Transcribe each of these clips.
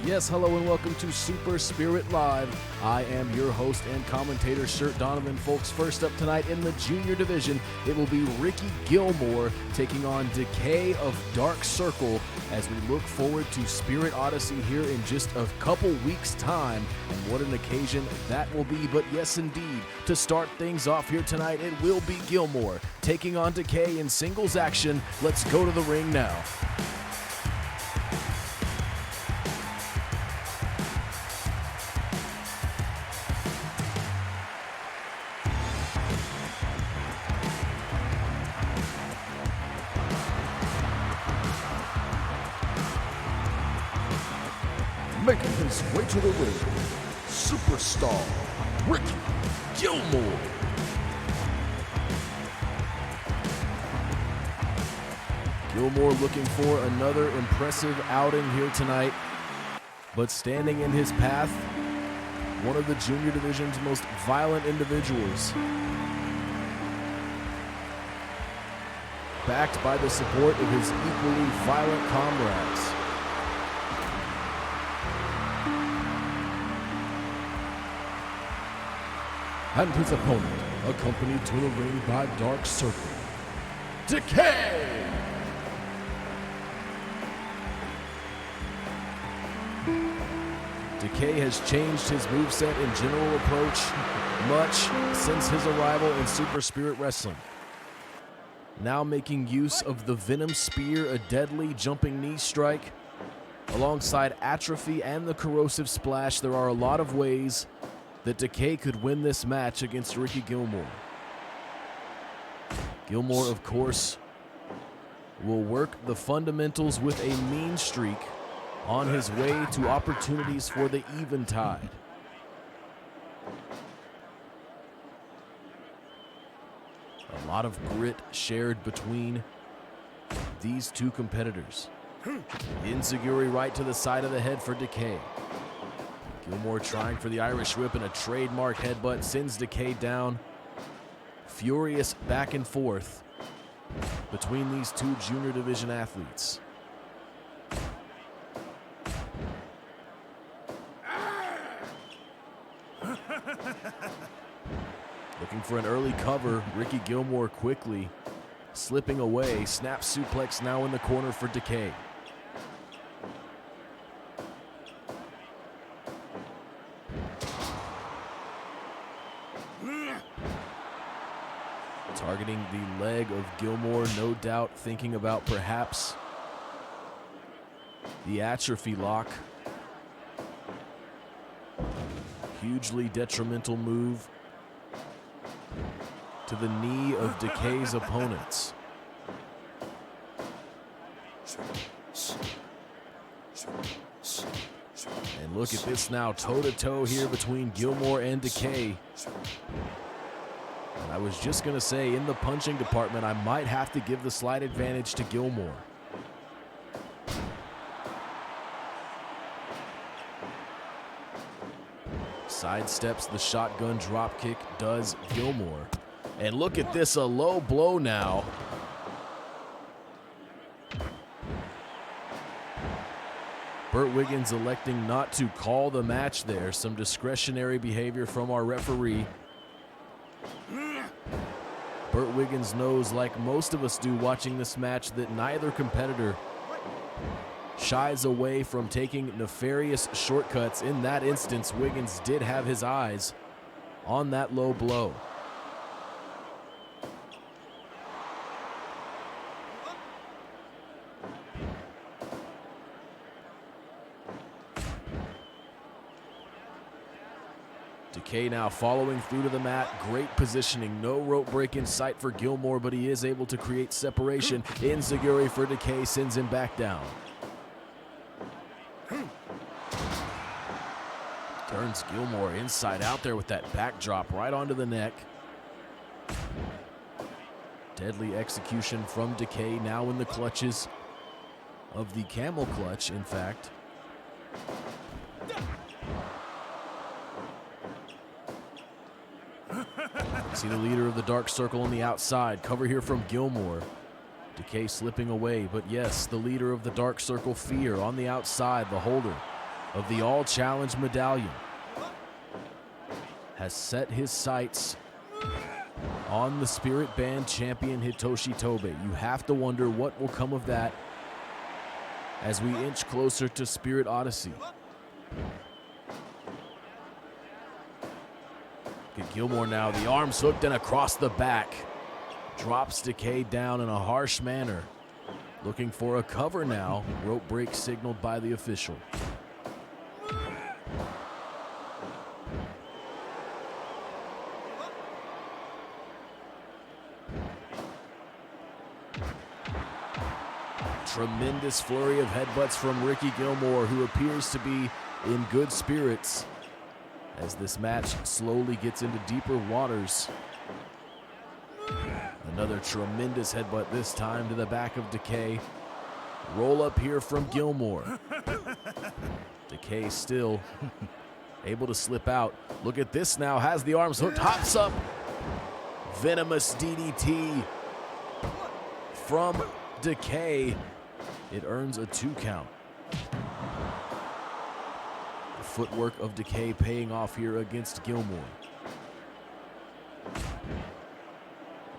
Yes, hello and welcome to Super Spirit Live. I am your host and commentator, Shirt Donovan. Folks, first up tonight in the junior division, it will be Ricky Gilmore taking on Decay of Dark Circle as we look forward to Spirit Odyssey here in just a couple weeks' time. And what an occasion that will be. But yes, indeed, to start things off here tonight, it will be Gilmore taking on Decay in singles action. Let's go to the ring now. Making his way to the ring, superstar Ricky Gilmore. Gilmore looking for another impressive outing here tonight, but standing in his path, one of the junior division's most violent individuals. Backed by the support of his equally violent comrades. And his opponent, accompanied to the ring by Dark Circle, Decay! Decay has changed his moveset and general approach much since his arrival in Super Spirit Wrestling. Now making use of the Venom Spear, a deadly jumping knee strike, alongside Atrophy and the Corrosive Splash. There are a lot of ways that Decay could win this match against Ricky Gilmore. Gilmore, of course, will work the fundamentals with a mean streak on his way to opportunities for the Eventide. A lot of grit shared between these two competitors. Enziguri right to the side of the head for Decay. Gilmore trying for the Irish Whip and a trademark headbutt sends Decay down. Furious back and forth between these two junior division athletes. Looking for an early cover, Ricky Gilmore quickly slipping away. Snap suplex now in the corner for Decay. Targeting the leg of Gilmore, no doubt thinking about perhaps the Atrophy lock. Hugely detrimental move to the knee of Decay's opponents. And look at this now, toe-to-toe here between Gilmore and Decay. And I was just going to say, in the punching department, I might have to give the slight advantage to Gilmore. Sidesteps the shotgun dropkick, does Gilmore. And look at this, a low blow now. Burt Wiggins electing not to call the match there. Some discretionary behavior from our referee. Burt Wiggins knows, like most of us do watching this match, that neither competitor shies away from taking nefarious shortcuts. In that instance, Wiggins did have his eyes on that low blow. Decay now following through to the mat. Great positioning. No rope break in sight for Gilmore, but he is able to create separation. Enziguri for Decay sends him back down. Turns Gilmore inside out there with that backdrop right onto the neck. Deadly execution from Decay, now in the clutches of the camel clutch, in fact. See the leader of the Dark Circle on the outside. Cover here from Gilmore. Decay slipping away, but yes, the leader of the Dark Circle, Fear, on the outside, the holder. of the All Challenge medallion has set his sights on the Spirit Band champion Hitoshi Tobe. You have to wonder what will come of that as we inch closer to Spirit Odyssey. Look at Gilmore now, the arms hooked and across the back. Drops Decay down in a harsh manner. Looking for a cover now. Rope break signaled by the official. Tremendous flurry of headbutts from Ricky Gilmore, who appears to be in good spirits as this match slowly gets into deeper waters. Another tremendous headbutt, this time to the back of Decay. Roll up here from Gilmore. Decay still able to slip out. Look at this now, has the arms hooked, hops up. Venomous DDT from Decay. It earns a 2 count. The footwork of Decay paying off here against Gilmore.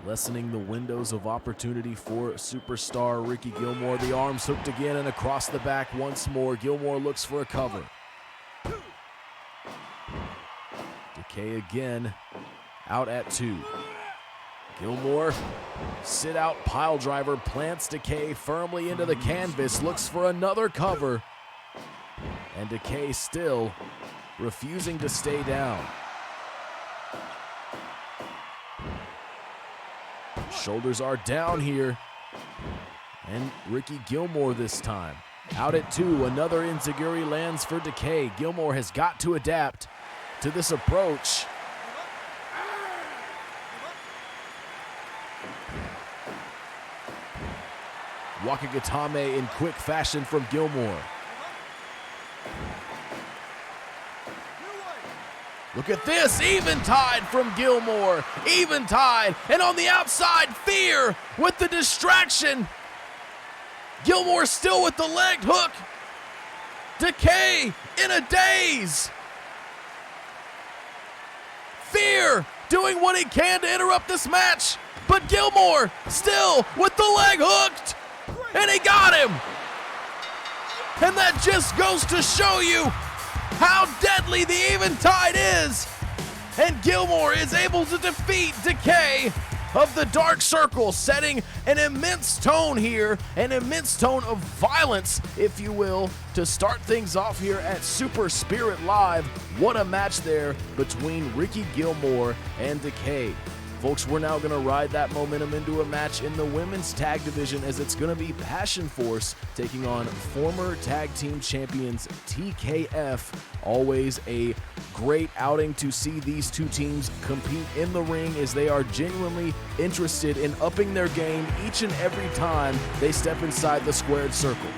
Lessening the windows of opportunity for superstar Ricky Gilmore. The arms hooked again and across the back once more. Gilmore looks for a cover. Decay again, out at 2. Gilmore, sit out pile driver, plants Decay firmly into the canvas, looks for another cover. And Decay still refusing to stay down. Shoulders are down here. And Ricky Gilmore this time. Out at 2, another enziguri lands for Decay. Gilmore has got to adapt to this approach. Wakagatame in quick fashion from Gilmore. Look at this, eventide from Gilmore, eventide, and on the outside, Fear with the distraction. Gilmore still with the leg hook. Decay in a daze. Fear doing what he can to interrupt this match, but Gilmore still with the leg hooked, and he got him. And that just goes to show you how deadly the eventide is. And Gilmore is able to defeat Decay of the Dark Circle, setting an immense tone here, an immense tone of violence, if you will, to start things off here at Super Spirit Live. What a match there between Ricky Gilmore and Decay. Folks, we're now going to ride that momentum into a match in the women's tag division, as it's going to be Passion Force taking on former tag team champions TKF. Always a great outing to see these two teams compete in the ring, as they are genuinely interested in upping their game each and every time they step inside the squared circle.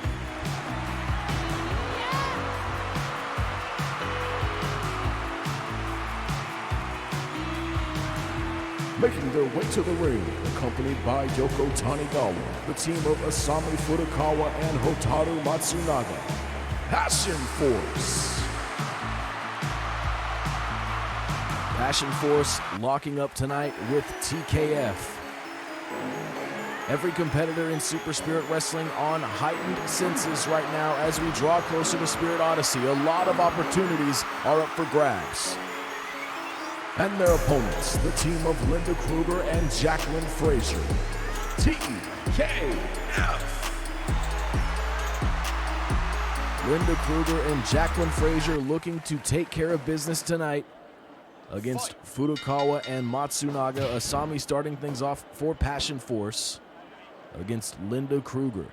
Making their way to the ring, accompanied by Yoko Tanigawa, the team of Asami Furukawa and Hotaru Matsunaga. Passion Force. Passion Force locking up tonight with TKF. Every competitor in Super Spirit Wrestling on heightened senses right now as we draw closer to Spirit Odyssey. A lot of opportunities are up for grabs. And their opponents, the team of Linda Kruger and Jacqueline Frazier. TKF. Linda Kruger and Jacqueline Frazier looking to take care of business tonight against Furukawa and Matsunaga. Asami starting things off for Passion Force against Linda Kruger.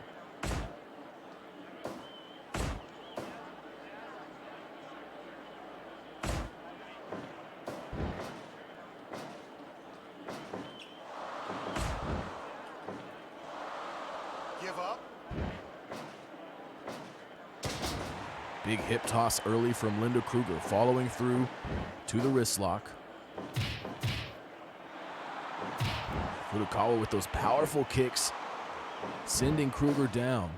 Big hip toss early from Linda Kruger, following through to the wrist lock. Furukawa with those powerful kicks, sending Kruger down.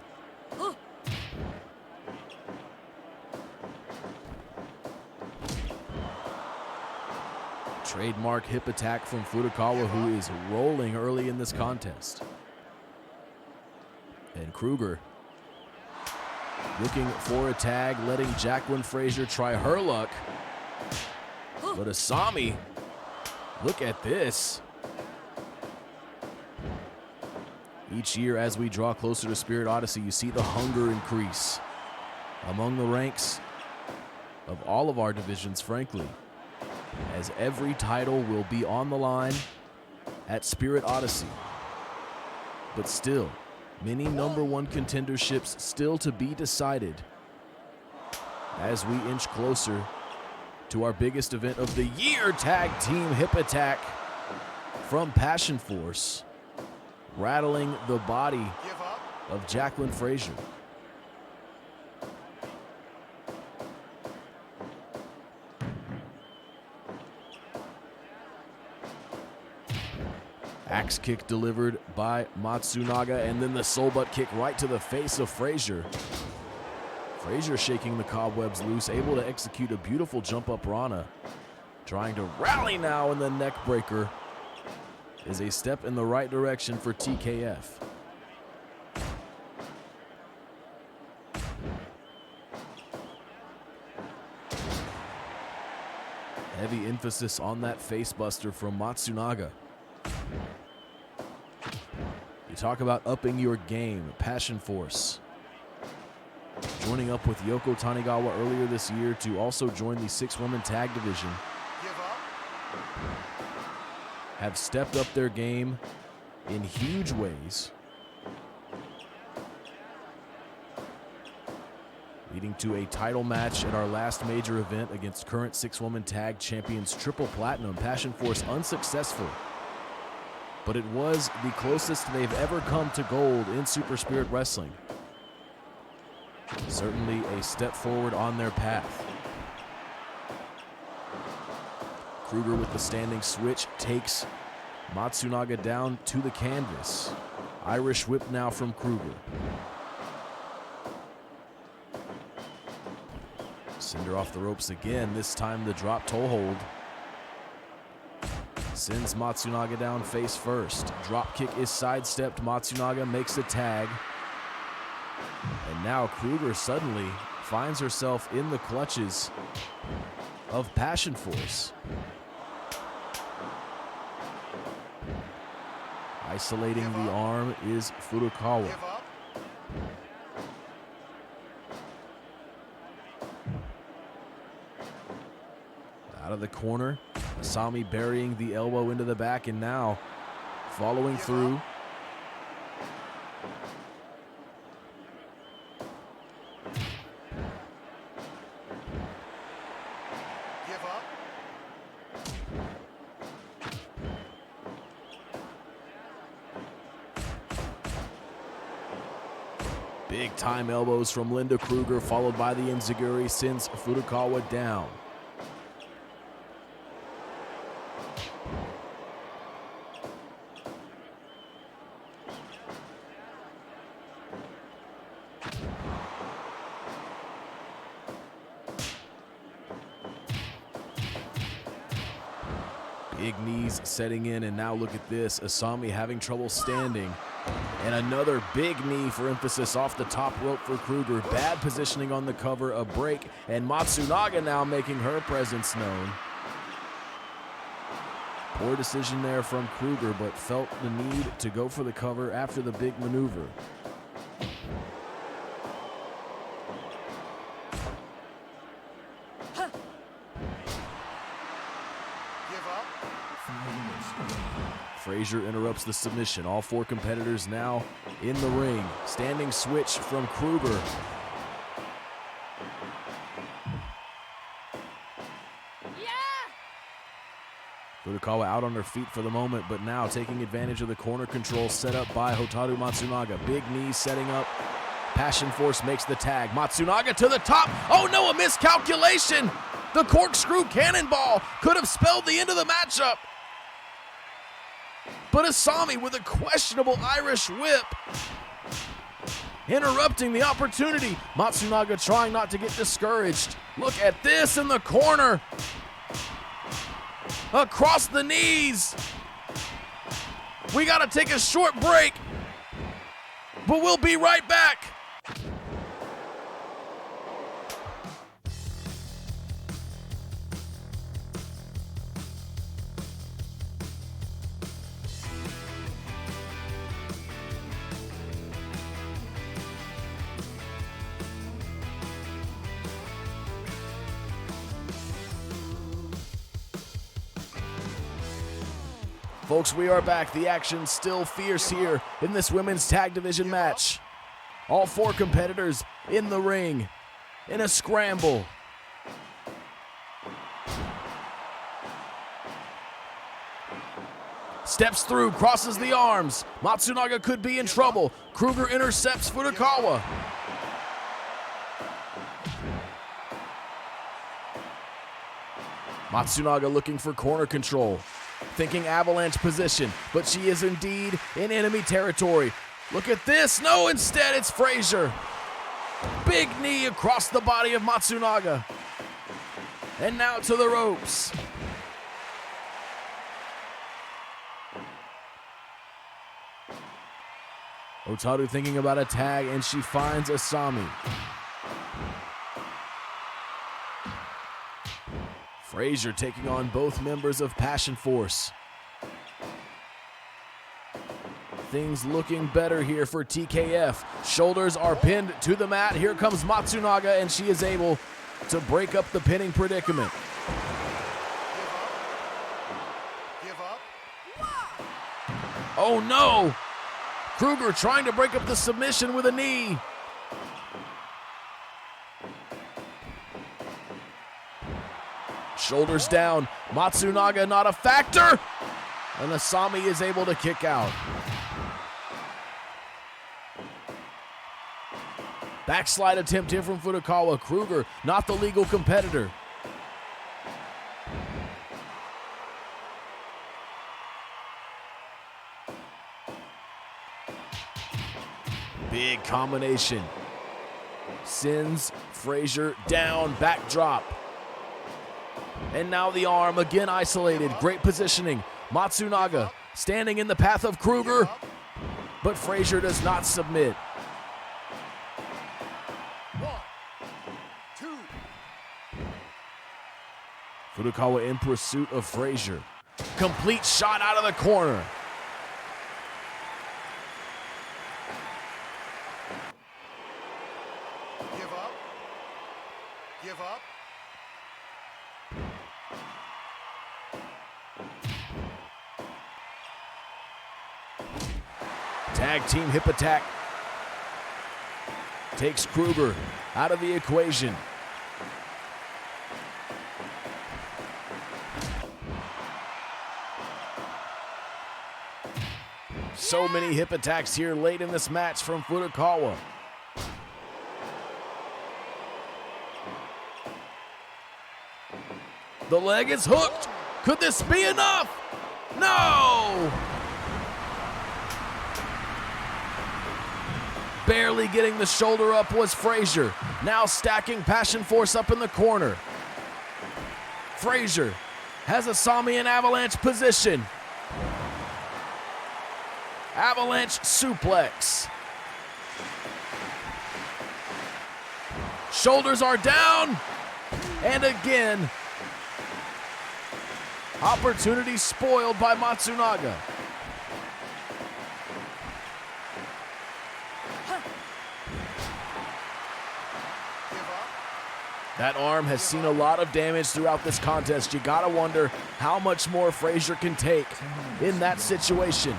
Trademark hip attack from Furukawa, who is rolling early in this contest. And Kruger looking for a tag, letting Jacqueline Frazier try her luck. But Asami, look at this. Each year as we draw closer to Spirit Odyssey, you see the hunger increase among the ranks of all of our divisions, frankly, as every title will be on the line at Spirit Odyssey. But still, many #1 contenderships still to be decided as we inch closer to our biggest event of the year, Tag Team Hip Attack from Passion Force, rattling the body of Jacqueline Frazier. Axe kick delivered by Matsunaga, and then the soul butt kick right to the face of Frazier. Frazier shaking the cobwebs loose, able to execute a beautiful jump up Rana. Trying to rally now, and the neck breaker is a step in the right direction for TKF. Heavy emphasis on that face buster from Matsunaga. You talk about upping your game, Passion Force joining up with Yoko Tanigawa earlier this year to also join the 6-woman tag division. Have stepped up their game in huge ways, leading to a title match at our last major event against current 6-woman tag champions Triple Platinum. Passion Force unsuccessful, but it was the closest they've ever come to gold in Super Spirit Wrestling. Certainly a step forward on their path. Kruger with the standing switch takes Matsunaga down to the canvas. Irish whip now from Kruger. Send her off the ropes again, this time the drop toe hold. Sends Matsunaga down face first. Drop kick is sidestepped. Matsunaga makes the tag. And now Kruger suddenly finds herself in the clutches of Passion Force. Isolating the arm is Furukawa. Out of the corner, Asami burying the elbow into the back, and now following through. Big time elbows from Linda Kruger, followed by the enziguri, sends Furukawa down. Big knees setting in, and now look at this. Asami having trouble standing. And another big knee for emphasis off the top rope for Kruger. Bad positioning on the cover, a break, and Matsunaga now making her presence known. Poor decision there from Kruger, but felt the need to go for the cover after the big maneuver. Frazier interrupts the submission. All four competitors now in the ring. Standing switch from Kruger. Furukawa out on her feet for the moment, but now taking advantage of the corner control set up by Hotaru Matsunaga. Big knee setting up. Passion Force makes the tag. Matsunaga to the top. Oh no, a miscalculation. The corkscrew cannonball could have spelled the end of the matchup. But Asami with a questionable Irish whip, interrupting the opportunity. Matsunaga trying not to get discouraged. Look at this in the corner. across the knees. We got to take a short break, but we'll be right back. Folks, we are back. The action's still fierce here in this women's tag division match. All four competitors in the ring in a scramble. Steps through, crosses the arms. Matsunaga could be in trouble. Kruger intercepts Furukawa. Matsunaga looking for corner control. Thinking avalanche position, but she is indeed in enemy territory. Look at this. No, instead it's Frazier. Big knee across the body of Matsunaga. And now to the ropes. Hotaru thinking about a tag, and she finds Asami. Frazier taking on both members of Passion Force. Things looking better here for TKF. Shoulders are pinned to the mat. Here comes Matsunaga, and she is able to break up the pinning predicament. Give up. Oh no! Kruger trying to break up the submission with a knee. Shoulders down. Matsunaga not a factor. And Asami is able to kick out. Backslide attempt here from Furukawa. Kruger not the legal competitor. Big combination. Sends Frazier down, backdrop. And now the arm, again isolated. Great positioning. Matsunaga standing in the path of Kruger, but Frazier does not submit. 1, 2. Furukawa in pursuit of Frazier. Complete shot out of the corner. Give up. Give up. Tag team hip attack takes Kruger out of the equation. So many hip attacks here late in this match from Furukawa. The leg is hooked. Could this be enough? No! Barely getting the shoulder up was Frazier. Now stacking Passion Force up in the corner. Frazier has Asami in avalanche position. Avalanche suplex. Shoulders are down. And again, opportunity spoiled by Matsunaga. That arm has seen a lot of damage throughout this contest. You gotta wonder how much more Frazier can take in that situation.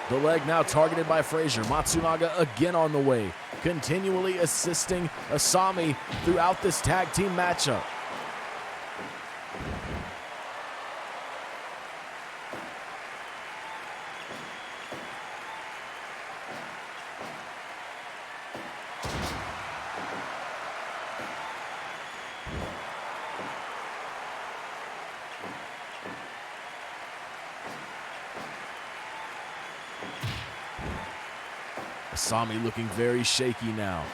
The leg now targeted by Frazier. Matsunaga again on the way, continually assisting Asami throughout this tag team matchup. Asami looking very shaky now.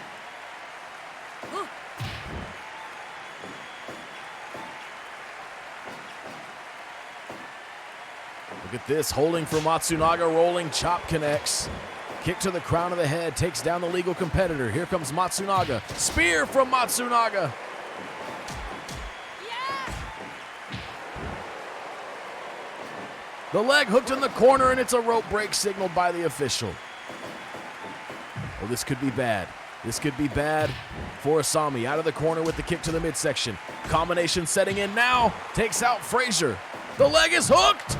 Look at this, holding for Matsunaga, rolling chop connects. Kick to the crown of the head, takes down the legal competitor. Here comes Matsunaga. Spear from Matsunaga. The leg hooked in the corner, and it's a rope break signaled by the official. Oh, this could be bad. This could be bad for Asami. Out of the corner with the kick to the midsection. Combination setting in now. Takes out Frazier. The leg is hooked.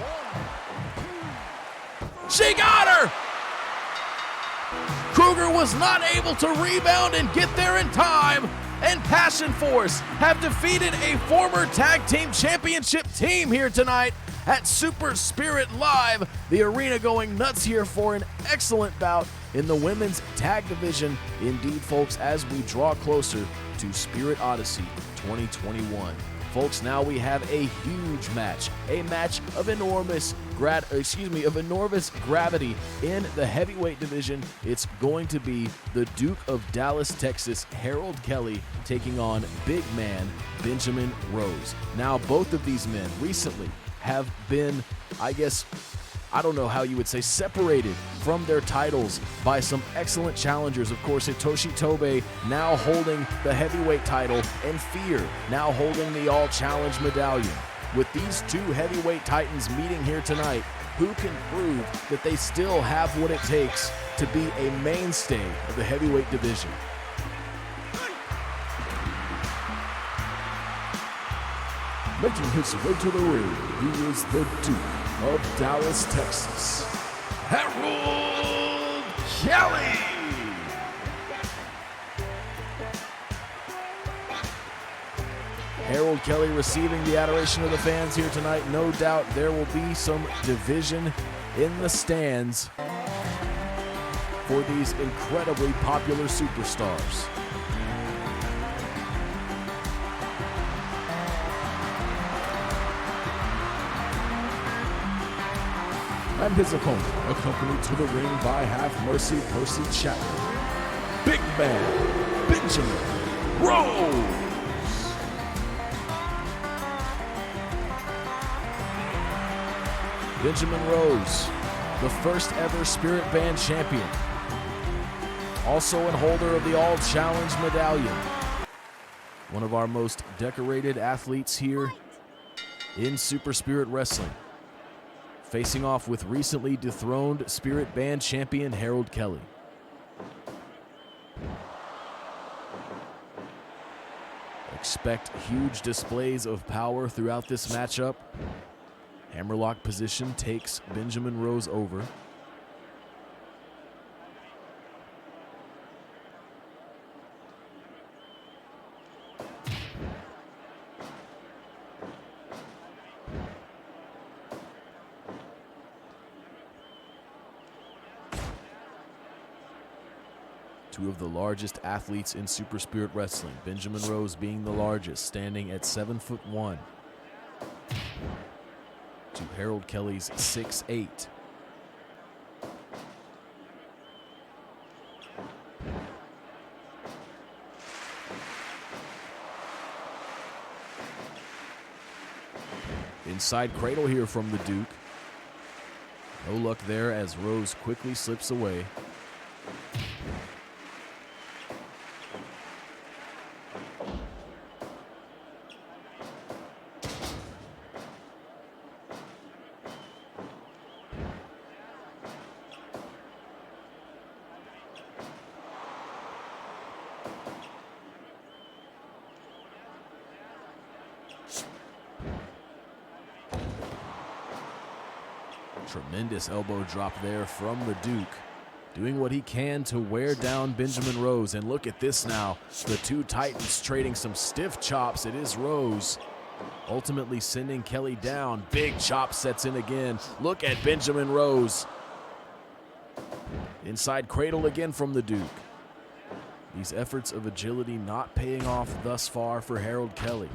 She got her. Kruger was not able to rebound and get there in time. And Passion Force have defeated a former tag team championship team here tonight at Super Spirit Live. The arena going nuts here for an excellent bout in the women's tag division. Indeed, folks, as we draw closer to Spirit Odyssey 2021. Folks, now we have a huge match, a match of enormous gravity in the heavyweight division. It's going to be the Duke of Dallas, Texas, Harold Kelly, taking on big man Benjamin Rose. Now, both of these men recently have been, I don't know how you would say, separated from their titles by some excellent challengers. Of course, Hitoshi Tobe now holding the heavyweight title, and Fear now holding the All-Challenge medallion. With these two heavyweight titans meeting here tonight, who can prove that they still have what it takes to be a mainstay of the heavyweight division? Making his way to the ring, he is the Duke of Dallas, Texas, Harold Kelly. Harold Kelly receiving the adoration of the fans here tonight. No doubt there will be some division in the stands for these incredibly popular superstars. And his opponent, accompanied to the ring by Half Mercy Percy Chapman, big man Benjamin Rose. Benjamin Rose, the first ever Spirit Band champion, also a holder of the All-Challenge medallion. One of our most decorated athletes here in Super Spirit Wrestling, facing off with recently dethroned Spirit Band champion Harold Kelly. Expect huge displays of power throughout this matchup. Hammerlock position takes Benjamin Rose over. Two of the largest athletes in Super Spirit Wrestling, Benjamin Rose being the largest, standing at 7'1", to Harold Kelly's 6'8". Inside cradle here from the Duke. No luck there as Rose quickly slips away. Tremendous elbow drop there from the Duke, doing what he can to wear down Benjamin Rose. And look at this now, the two Titans trading some stiff chops. It is Rose ultimately sending Kelly down. Big chop sets in again. Look at Benjamin Rose. Inside cradle again from the Duke. These efforts of agility not paying off thus far for Harold Kelly.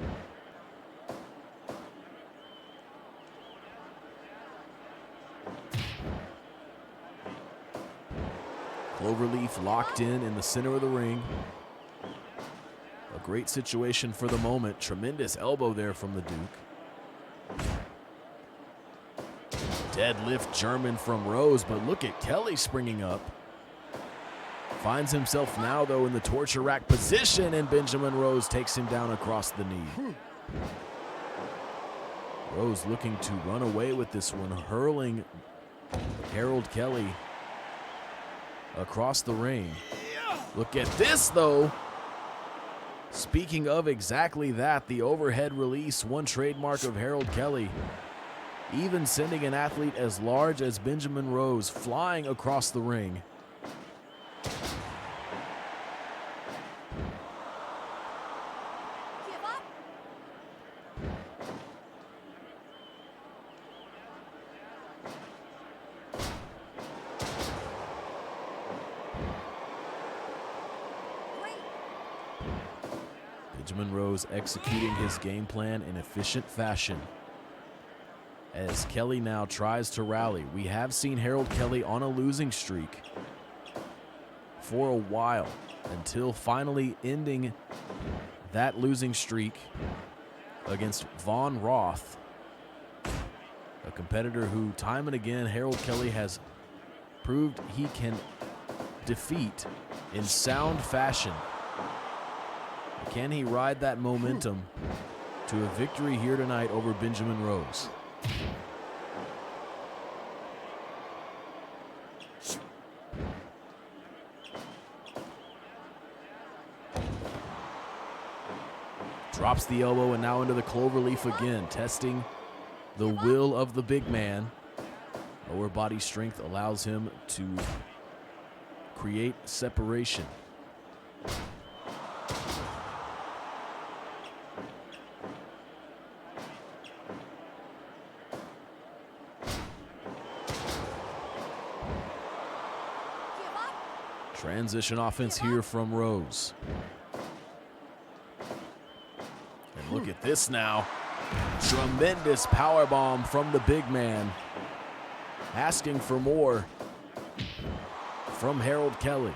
Cloverleaf locked in the center of the ring. A great situation for the moment. Tremendous elbow there from the Duke. Deadlift German from Rose, but look at Kelly springing up. Finds himself now, though, in the torture rack position, and Benjamin Rose takes him down across the knee. Rose looking to run away with this one, hurling Harold Kelly across the ring. Look at this, though. Speaking of exactly that, the overhead release, one trademark of Harold Kelly, even sending an athlete as large as Benjamin Rose flying across the ring. Benjamin Rose executing his game plan in efficient fashion. As Kelly now tries to rally, we have seen Harold Kelly on a losing streak for a while, until finally ending that losing streak against Von Roth, a competitor who time and again Harold Kelly has proved he can defeat in sound fashion. Can he ride that momentum to a victory here tonight over Benjamin Rose? Drops the elbow and now into the cloverleaf again, testing the will of the big man. Lower body strength allows him to create separation. Transition offense here from Rose. And look at this now. Tremendous powerbomb from the big man. Asking for more from Harold Kelly.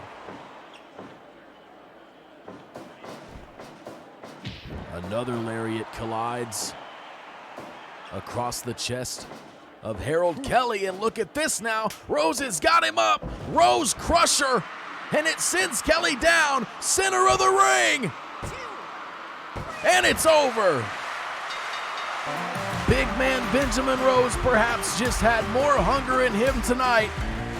Another lariat collides across the chest of Harold Kelly. And look at this now. Rose has got him up. Rose Crusher. And it sends Kelly down, center of the ring. And it's over. Big man Benjamin Rose perhaps just had more hunger in him tonight.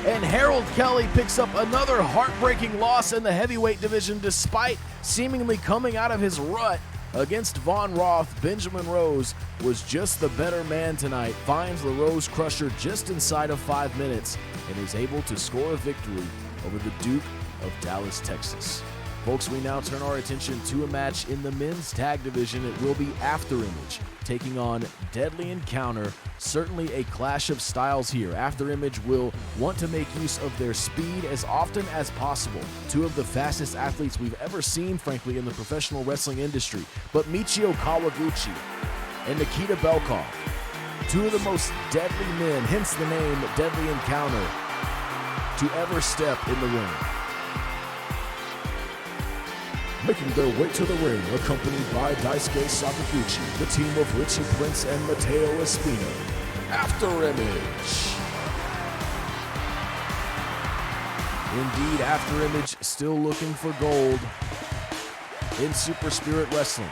And Harold Kelly picks up another heartbreaking loss in the heavyweight division despite seemingly coming out of his rut against Von Roth. Benjamin Rose was just the better man tonight, finds the Rose Crusher just inside of 5 minutes, and is able to score a victory over the Duke of Dallas, Texas. Folks, we now turn our attention to a match in the men's tag division. It will be After Image taking on Deadly Encounter. Certainly a clash of styles here. After Image will want to make use of their speed as often as possible. Two of the fastest athletes we've ever seen, frankly, in the professional wrestling industry. But Michio Kawaguchi and Nikita Belkov, two of the most deadly men, hence the name Deadly Encounter, to ever step in the ring. Making their way to the ring, accompanied by Daisuke Sakaguchi, the team of Richie Prince and Matteo Espino. After Image. Indeed, After Image still looking for gold in Super Spirit Wrestling.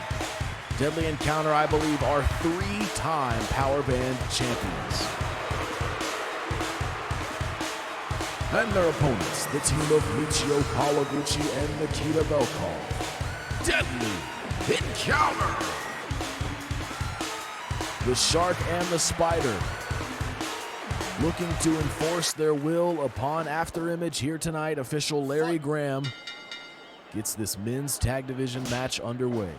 Deadly Encounter, I believe, are 3-time Power Band champions. And their opponents, the team of Michio Kawaguchi and Nikita Belkov. Deadly Encounter! The Shark and the Spider looking to enforce their will upon After Image here tonight. Official Larry Graham gets this men's tag division match underway.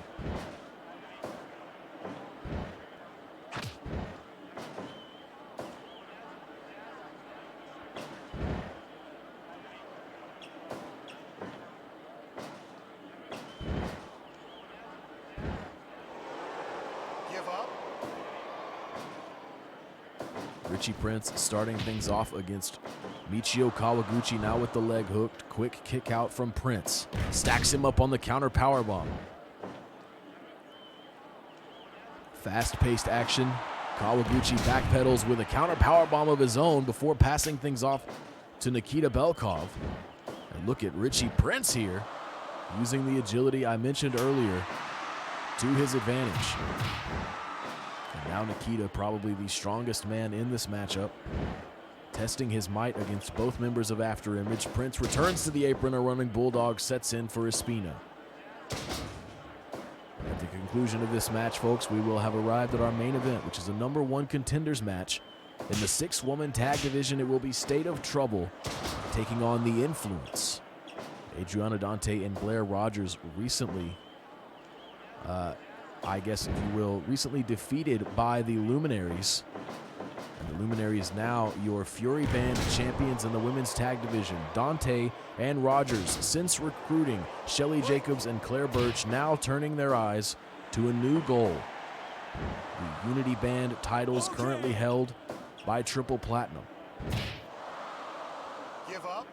Richie Prince starting things off against Michio Kawaguchi, now with the leg hooked. Quick kick out from Prince. Stacks him up on the counter powerbomb. Fast-paced action Kawaguchi backpedals with a counter powerbomb of his own before passing things off to Nikita Belkov. And look at Richie Prince here, using the agility I mentioned earlier to his advantage. And now Nikita, probably the strongest man in this matchup, testing his might against both members of After Image. Prince returns to the apron, a running bulldog sets in for Espina. At the conclusion of this match, folks, we will have arrived at our main event, which is a #1 contenders match. In the 6-woman tag division, it will be State of Trouble taking on The Influence. Adriana Dante and Blair Rogers recently, recently defeated by the Luminaries. And the Luminaries now your Fury Band champions in the women's tag division. Dante and Rogers, since recruiting Shelly Jacobs and Claire Birch, now turning their eyes to a new goal. The Unity Band titles currently held by Triple Platinum. Give up.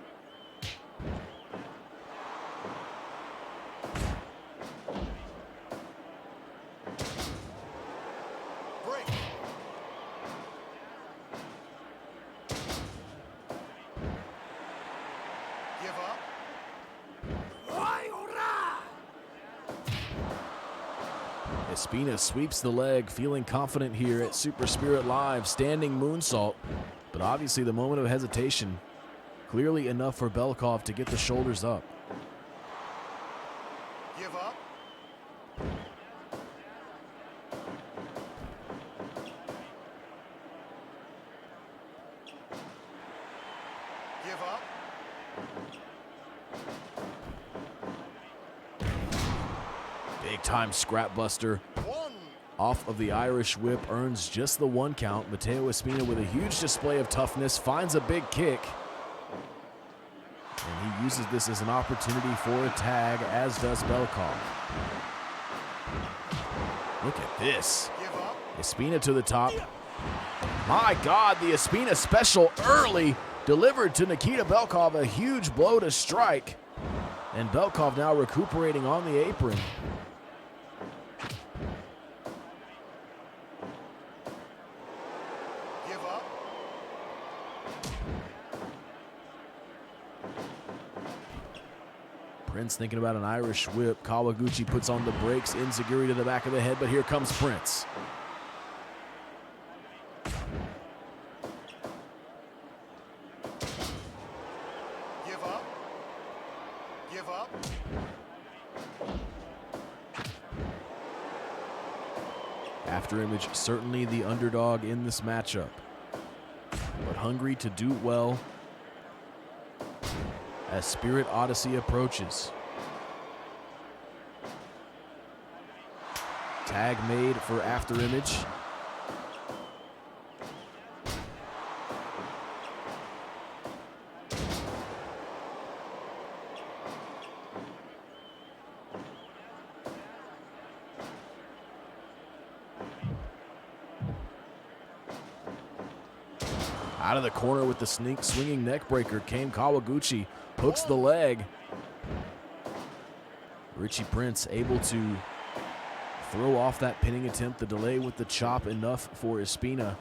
Break. Give up. Espina sweeps the leg, feeling confident here at Super Spirit Live, standing moonsault. But obviously the moment of hesitation, clearly enough for Belkov to get the shoulders up. Give up. Give up. Big time scrap buster. One. Off of the Irish whip, earns just the 1 count. Matteo Espina with a huge display of toughness, finds a big kick. And he uses this as an opportunity for a tag, as does Belkov. Look at this. Give up. Espina to the top. My God, the Espina special early, delivered to Nikita Belkov, a huge blow to strike. And Belkov now recuperating on the apron. Give up. Prince thinking about an Irish whip. Kawaguchi puts on the brakes. Enziguri to the back of the head, but here comes Prince. Give up. Give up. After Image, certainly the underdog in this matchup, but hungry to do well as Spirit Odyssey approaches. Tag made for After Image. Out of the corner with the swinging neck breaker came Kawaguchi, hooks the leg. Richie Prince able to throw off that pinning attempt. The delay with the chop enough for Espina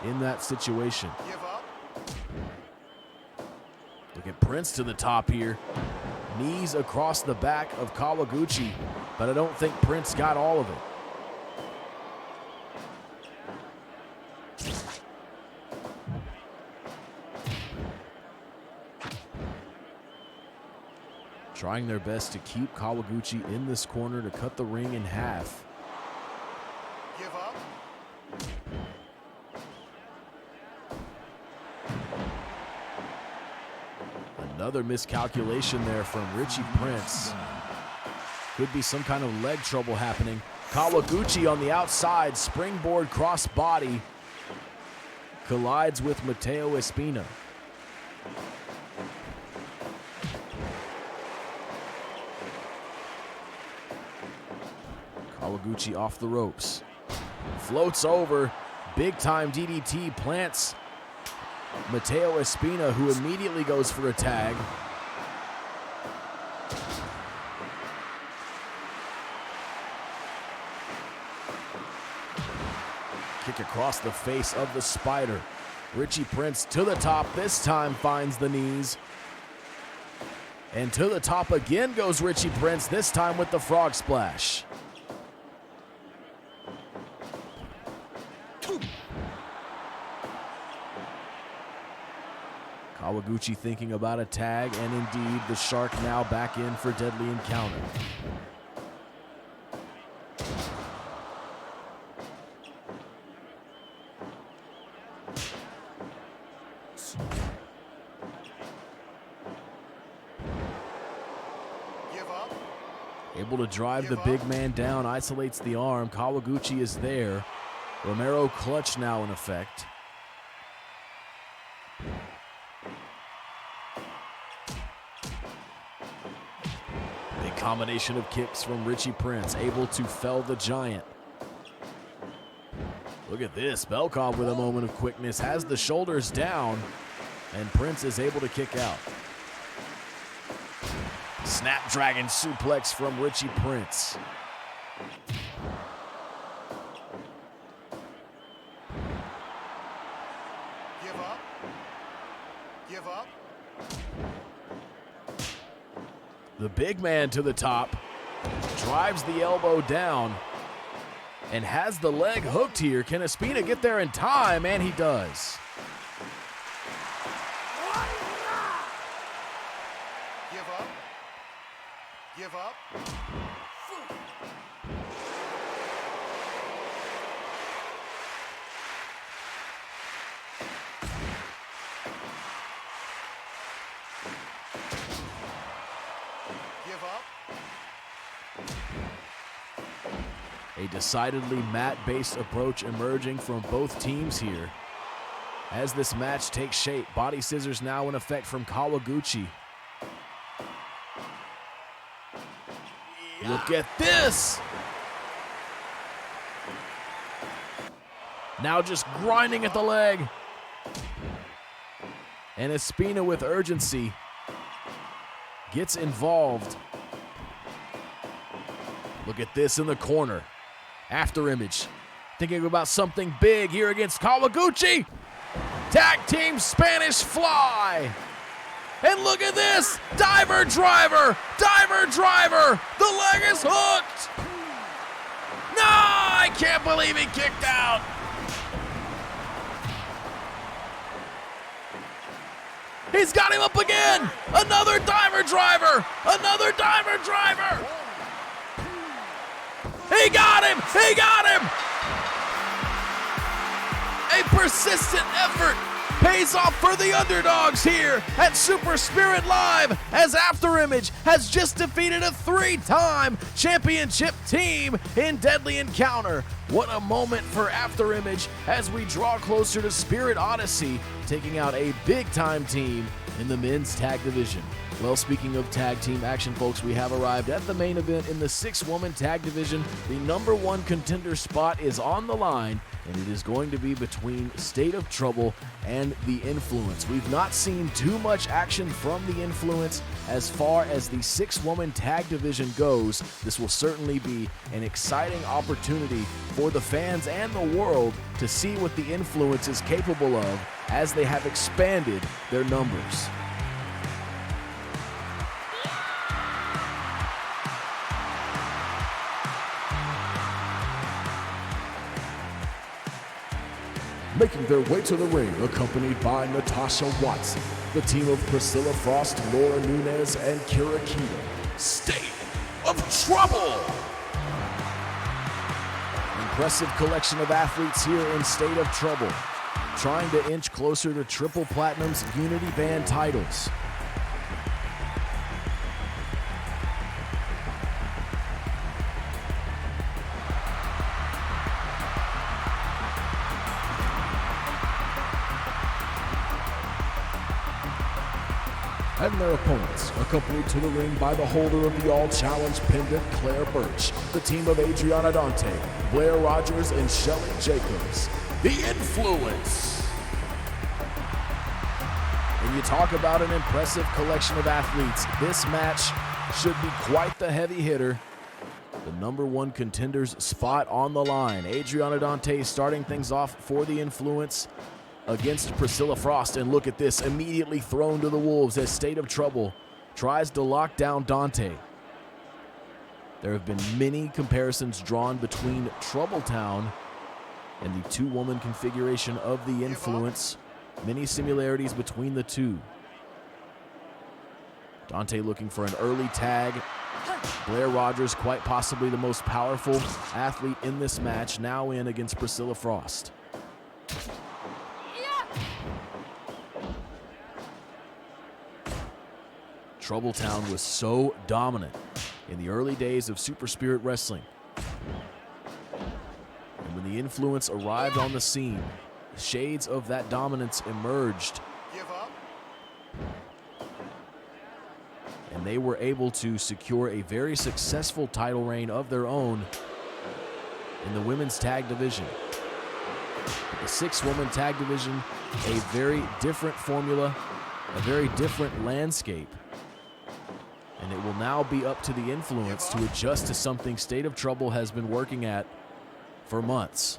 in that situation. Give up. Look at Prince to the top here. Knees across the back of Kawaguchi, but I don't think Prince got all of it. Trying their best to keep Kawaguchi in this corner to cut the ring in half. Give up. Another miscalculation there from Richie Prince. Could be some kind of leg trouble happening. Kawaguchi on the outside, springboard cross body. Collides with Matteo Espina. Kawaguchi off the ropes. Floats over. Big time DDT plants Matteo Espina, who immediately goes for a tag. Kick across the face of the Spider. Richie Prince to the top, this time finds the knees. And to the top again goes Richie Prince, this time with the frog splash. Kawaguchi thinking about a tag, and indeed the Shark now back in for deadly encounter. Able to drive the big man down, isolates the arm. Kawaguchi is there. Romero clutch now in effect. Big combination of kicks from Richie Prince, able to fell the Giant. Look at this, Belkov with a moment of quickness, has the shoulders down, and Prince is able to kick out. Snapdragon suplex from Richie Prince. Give up. Give up. The big man to the top, drives the elbow down, and has the leg hooked here. Can Espina get there in time? And he does. Give up. Give up. Give up. A decidedly mat-based approach emerging from both teams here. As this match takes shape, body scissors now in effect from Kawaguchi. Look at this! Now just grinding at the leg. And Espina with urgency gets involved. Look at this in the corner. After image. Thinking about something big here against Kawaguchi. Tag team Spanish Fly. And look at this! Diver driver! Diver driver! The leg is hooked! No! I can't believe he kicked out! He's got him up again! Another diver driver! Another diver driver! He got him! He got him! A persistent effort pays off for the underdogs here at Super Spirit Live, as After Image has just defeated a 3-time championship team in Deadly Encounter. What a moment for After Image as we draw closer to Spirit Odyssey, taking out a big-time team in the men's tag division. Well, speaking of tag team action, folks, we have arrived at the main event in the 6-woman tag division. The #1 contender spot is on the line, and it is going to be between State of Trouble and The Influence. We've not seen too much action from The Influence as far as the 6-woman tag division goes. This will certainly be an exciting opportunity for the fans and the world to see what The Influence is capable of as they have expanded their numbers. Making their way to the ring, accompanied by Natasha Watson, the team of Priscilla Frost, Laura Nunez, and Kira Keto. State of Trouble! Impressive collection of athletes here in State of Trouble, trying to inch closer to Triple Platinum's Unity Band titles. And their opponents, accompanied to the ring by the holder of the All Challenge pendant, Claire Birch, the team of Adriana Dante, Blair Rogers, and Shelly Jacobs. The Influence! When you talk about an impressive collection of athletes, this match should be quite the heavy hitter. The #1 contenders spot on the line. Adriana Dante starting things off for the Influence against Priscilla Frost. And look at this, immediately thrown to the Wolves as State of Trouble tries to lock down Dante. There have been many comparisons drawn between Troubletown and the two-woman configuration of the Influence. Many similarities between the two. Dante looking for an early tag. Blair Rogers, quite possibly the most powerful athlete in this match, now in against Priscilla Frost. Troubletown was so dominant in the early days of Super Spirit Wrestling. And when the Influence arrived on the scene, shades of that dominance emerged. Give up. And they were able to secure a very successful title reign of their own in the women's tag division. The 6-woman tag division, a very different formula, a very different landscape. And it will now be up to the Influence to adjust to something State of Trouble has been working at for months.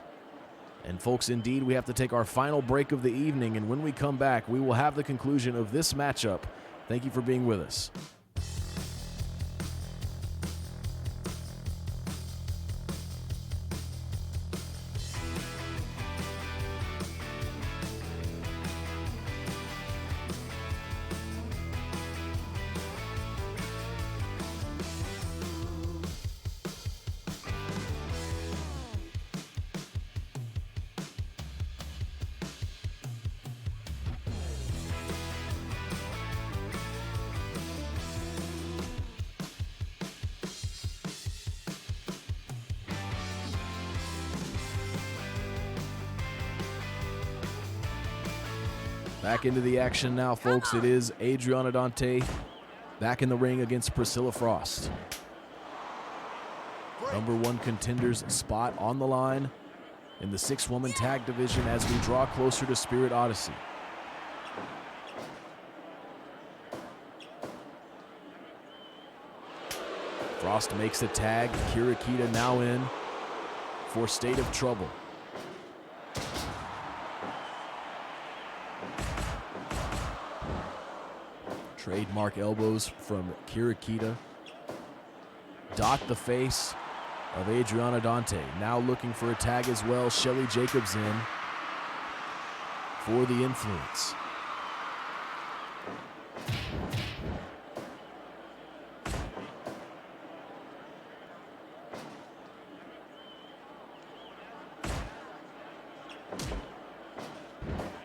And folks, indeed, we have to take our final break of the evening, and when we come back, we will have the conclusion of this matchup. Thank you for being with us. Back into the action now, folks. It is Adriana Dante back in the ring against Priscilla Frost. #1 contenders spot on the line in the 6-woman tag division as we draw closer to Spirit Odyssey. Frost makes the tag. Kirakita now in for State of Trouble. Trademark elbows from Kirakita dot the face of Adriana Dante. Now looking for a tag as well. Shelly Jacobs in for the Influence.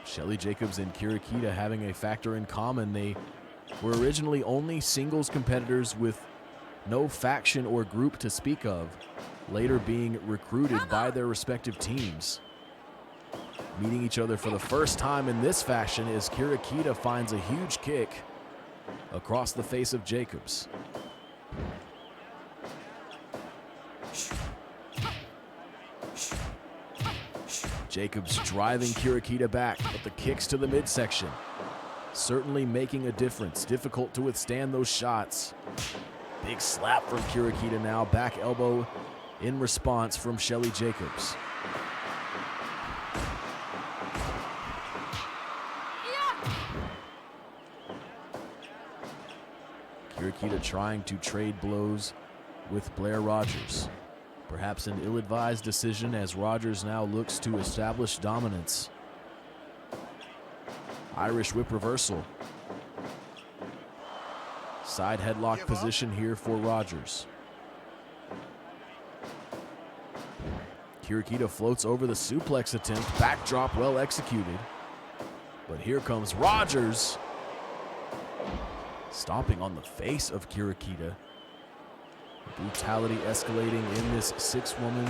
Shelly Jacobs and Kirakita having a factor in common. They were originally only singles competitors with no faction or group to speak of, later being recruited by their respective teams. Meeting each other for the first time in this fashion as Kirakita finds a huge kick across the face of Jacobs. Jacobs driving Kirakita back, but the kicks to the midsection certainly making a difference. Difficult to withstand those shots. Big slap from Kirakita now. Back elbow in response from Shelly Jacobs. Kirakita trying to trade blows with Blair Rogers. Perhaps an ill-advised decision as Rogers now looks to establish dominance. Irish whip reversal. Side headlock position here for Rogers. Kirakita floats over the suplex attempt. Backdrop well executed. But here comes Rogers. Stomping on the face of Kirakita. Brutality escalating in this 6-woman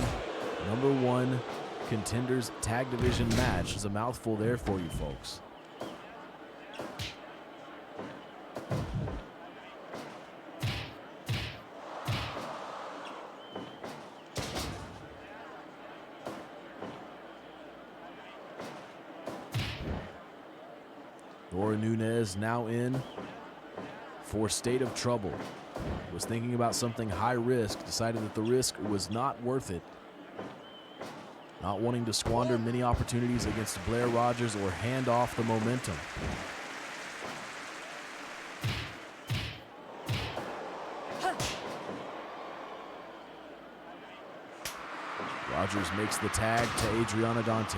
#1 contenders tag division match. There's a mouthful there for you folks. Laura Nunez now in for State of Trouble. was thinking about something high risk, decided that the risk was not worth it. Not wanting to squander many opportunities against Blair Rogers or hand off the momentum. Rogers makes the tag to Adriana Dante.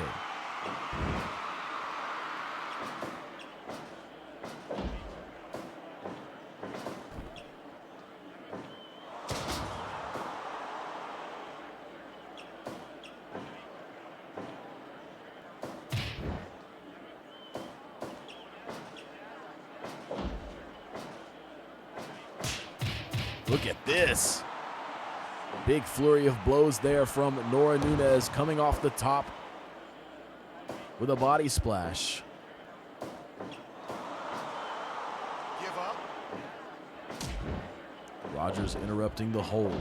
Look at this. Big flurry of blows there from Nora Nunez, coming off the top with a body splash. Give up. Rogers interrupting the hold.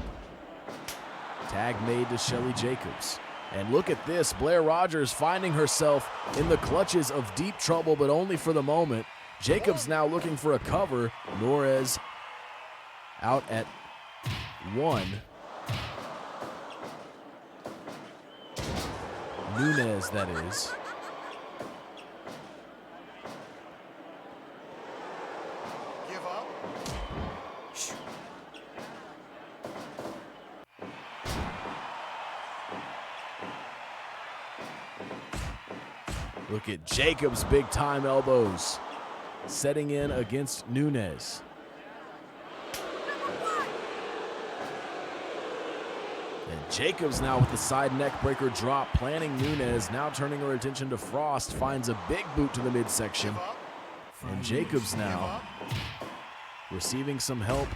Tag made to Shelly Jacobs. And look at this, Blair Rogers finding herself in the clutches of deep trouble, but only for the moment. Jacobs now looking for a cover. Nunez out at 1. Nunez, that is. Give up. Look at Jacobs' big time elbows setting in against Nunez. And Jacobs now with the side neck breaker drop, planning Nunez, now turning her attention to Frost, finds a big boot to the midsection. And Jacobs now receiving some help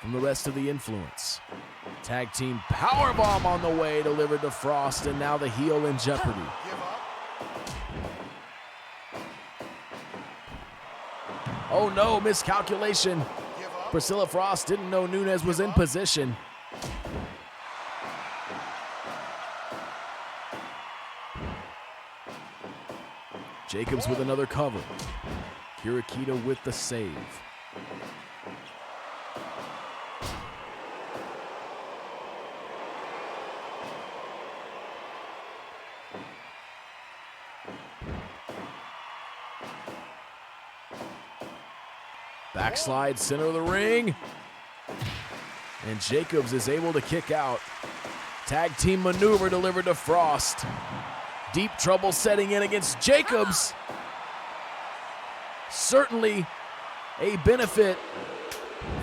from the rest of the Influence. Tag team powerbomb on the way, delivered to Frost, and now the heel in jeopardy. Give up. Oh no, miscalculation. Give up. Priscilla Frost didn't know Nunez was in position. Jacobs with another cover. Kirakita with the save. Backslide, center of the ring. And Jacobs is able to kick out. Tag team maneuver delivered to Frost. Deep trouble setting in against Jacobs. Certainly a benefit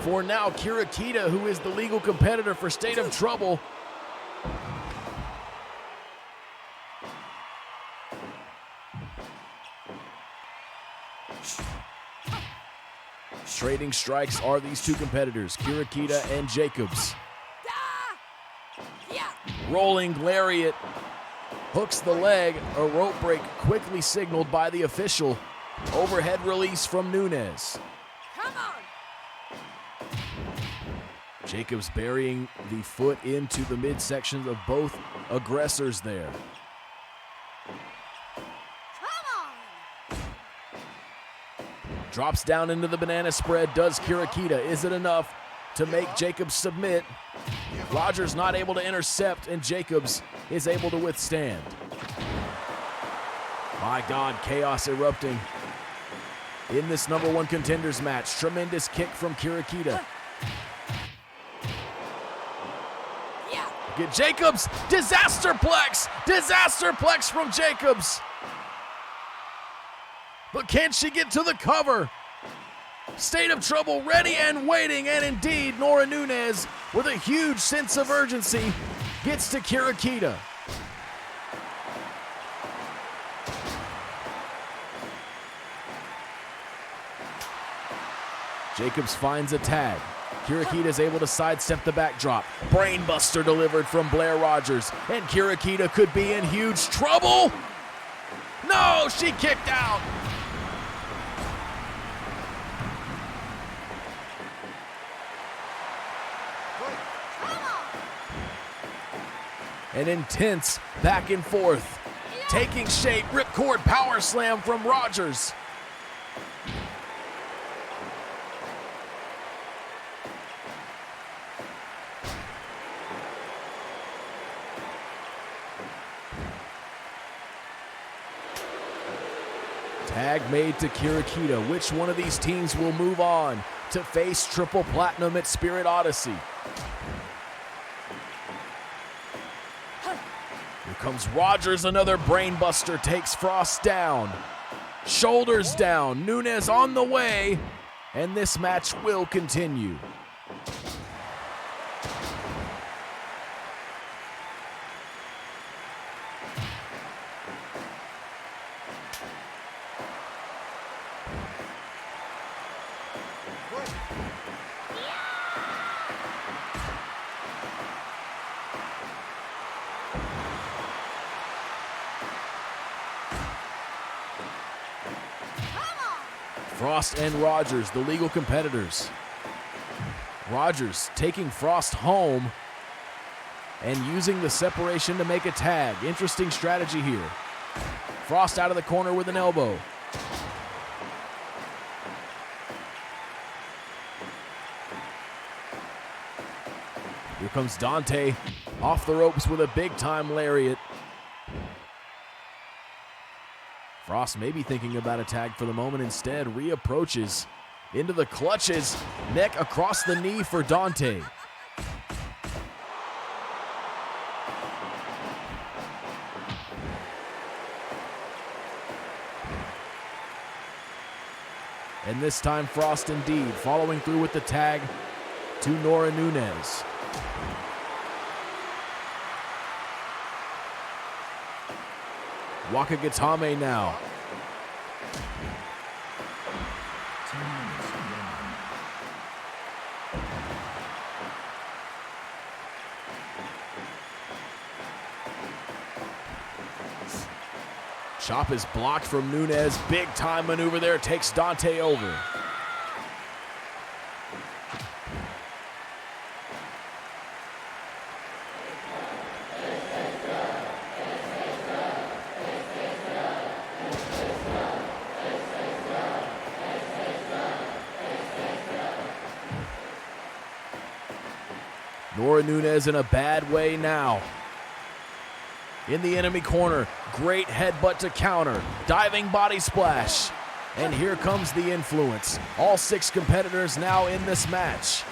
for now Kirakita, who is the legal competitor for State of Trouble. Trading strikes are these two competitors, Kirakita and Jacobs. Rolling lariat. Hooks the leg, a rope break quickly signaled by the official. Overhead release from Nunez. Come on. Jacobs burying the foot into the midsection of both aggressors there. Come on. Drops down into the banana spread, does Kirakita. Is it enough to make Jacobs submit? Rogers not able to intercept, and Jacobs is able to withstand. My God, chaos erupting in this number one contenders match. Tremendous kick from Kirakita. Yeah. Get Jacobs, disasterplex from Jacobs. But can she get to the cover? State of Trouble ready and waiting, and indeed Nora Nunez with a huge sense of urgency gets to Kirakita. Jacobs finds a tag. Kirakita is able to sidestep the backdrop. Brainbuster delivered from Blair Rogers, and Kirakita could be in huge trouble. No, she kicked out. An intense back and forth, taking shape. Ripcord power slam from Rogers. Tag made to Kirakita. Which one of these teams will move on to face Triple Platinum at Spirit Odyssey? Here comes Rogers, another brainbuster, takes Frost down. Shoulders down, Nunes on the way, and this match will continue. Frost and Rogers, the legal competitors. Rogers taking Frost home and using the separation to make a tag. Interesting strategy here. Frost out of the corner with an elbow. Here comes Dante off the ropes with a big-time lariat. Frost may be thinking about a tag for the moment. Instead, reapproaches into the clutches. Neck across the knee for Dante. And this time, Frost indeed following through with the tag to Nora Nunes. Wakagatame now. Chop is blocked from Nunes. Big time maneuver there, takes Dante over. Nora Nunes in a bad way now. In the enemy corner, great headbutt to counter, diving body splash. And here comes the influence. All 6 competitors now in this match.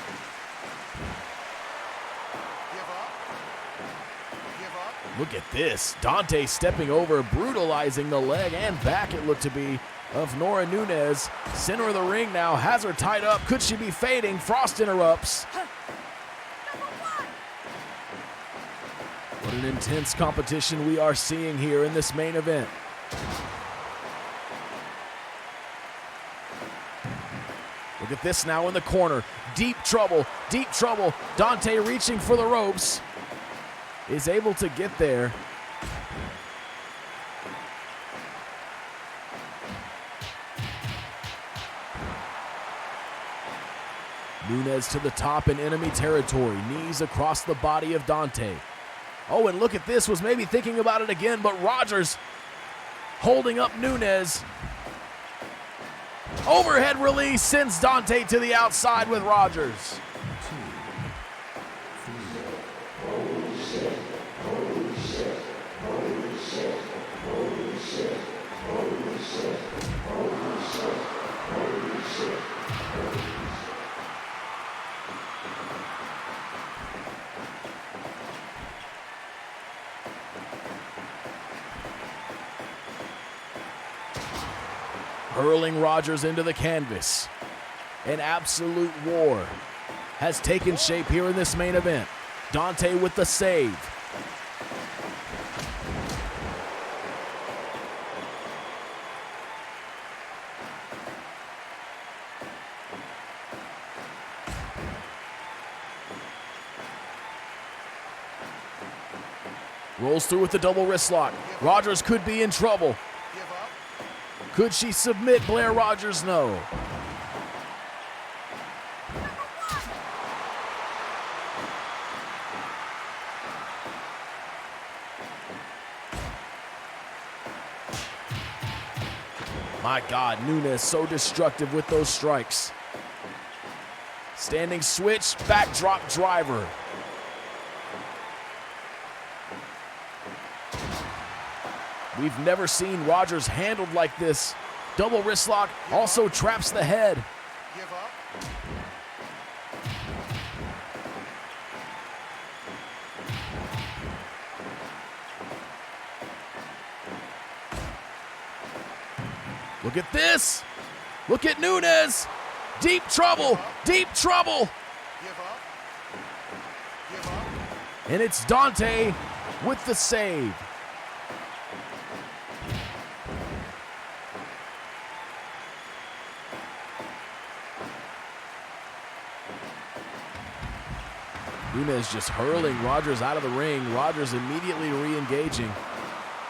Give up. Look at this. Dante stepping over, brutalizing the leg and back, it looked to be, of Nora Nunes. Center of the ring now, has her tied up. Could she be fading? Frost interrupts. What an intense competition we are seeing here in this main event. Look at this now in the corner. Deep trouble, deep trouble. Dante reaching for the ropes. Is able to get there. Nunes to the top in enemy territory. Knees across the body of Dante. Oh, and look at this, was maybe thinking about it again, but Rogers holding up Nunes. Overhead release sends Dante to the outside with Rogers. Hurling Rogers into the canvas. An absolute war has taken shape here in this main event. Dante with the save. Rolls through with the double wrist lock. Rogers could be in trouble. Could she submit Blair Rogers? No. My God, Nunes so destructive with those strikes. Standing switch, backdrop driver. We've never seen Rogers handled like this Double wrist lock also traps the head. Give up. Look at this. Look at Nunes. Deep trouble. Deep trouble. Give up. Give up. And it's Dante with the save. Nunes just hurling Rogers out of the ring. Rogers immediately re-engaging.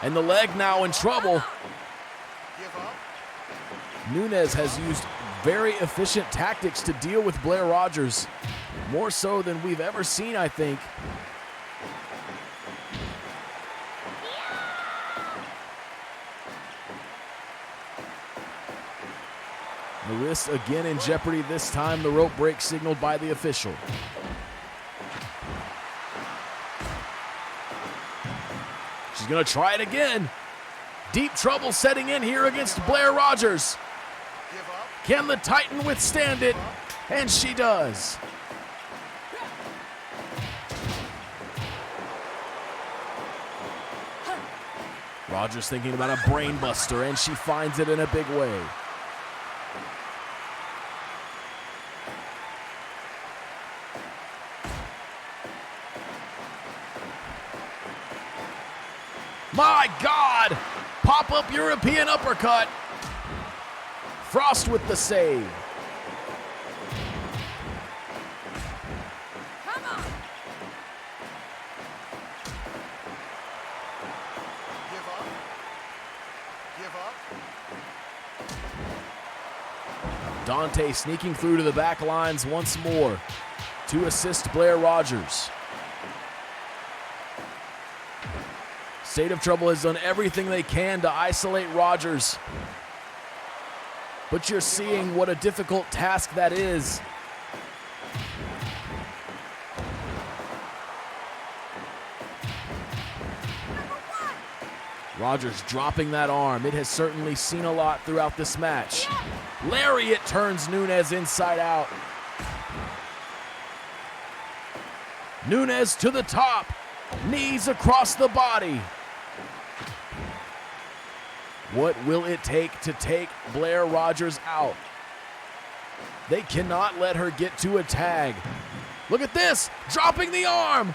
And the leg now in trouble. Give up. Nunes has used very efficient tactics to deal with Blair Rogers. More so than we've ever seen, I think. The wrist again in jeopardy. This time the rope break signaled by the official. She's gonna try it again. Deep trouble setting in here against Blair Rogers. Give up. Can the Titan withstand it? And she does. Rogers thinking about a brain buster, and she finds it in a big way. My God! Pop-up European uppercut. Frost with the save. Come on. Give up. Give up. Dante sneaking through to the back lines once more to assist Blair Rogers. State of Trouble has done everything they can to isolate Rogers. But you're seeing what a difficult task that is. Rogers dropping that arm. It has certainly seen a lot throughout this match. Lariat turns Nunes inside out. Nunes to the top. Knees across the body. What will it take to take Blair Rogers out? They cannot let her get to a tag. Look at this, dropping the arm.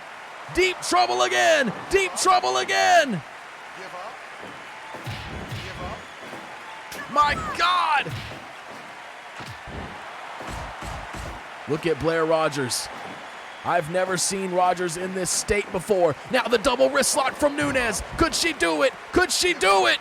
Deep trouble again, deep trouble again. Give up. Give up. My God. Look at Blair Rogers. I've never seen Rogers in this state before. Now the double wrist lock from Nunes. Could she do it? Could she do it?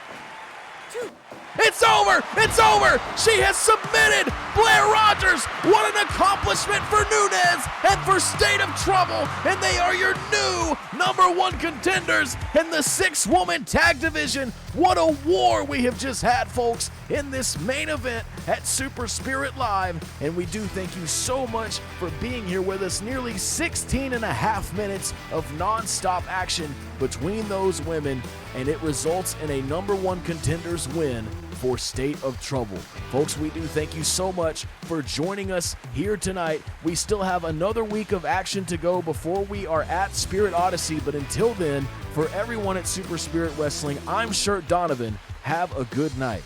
It's over! It's over! She has submitted Blair Rogers! What an accomplishment for Nunes and for State of Trouble! And they are your new #1 contenders in the 6-woman tag division. What a war we have just had, folks, in this main event at Super Spirit Live. And we do thank you so much for being here with us. Nearly 16 and a half minutes of non-stop action between those women, and it results in a #1 contenders win for State of Trouble. Folks, we do thank you so much for joining us here tonight. We still have another week of action to go before we are at Spirit Odyssey, but until then, for everyone at Super Spirit Wrestling, I'm Shirt Donovan. Have a good night.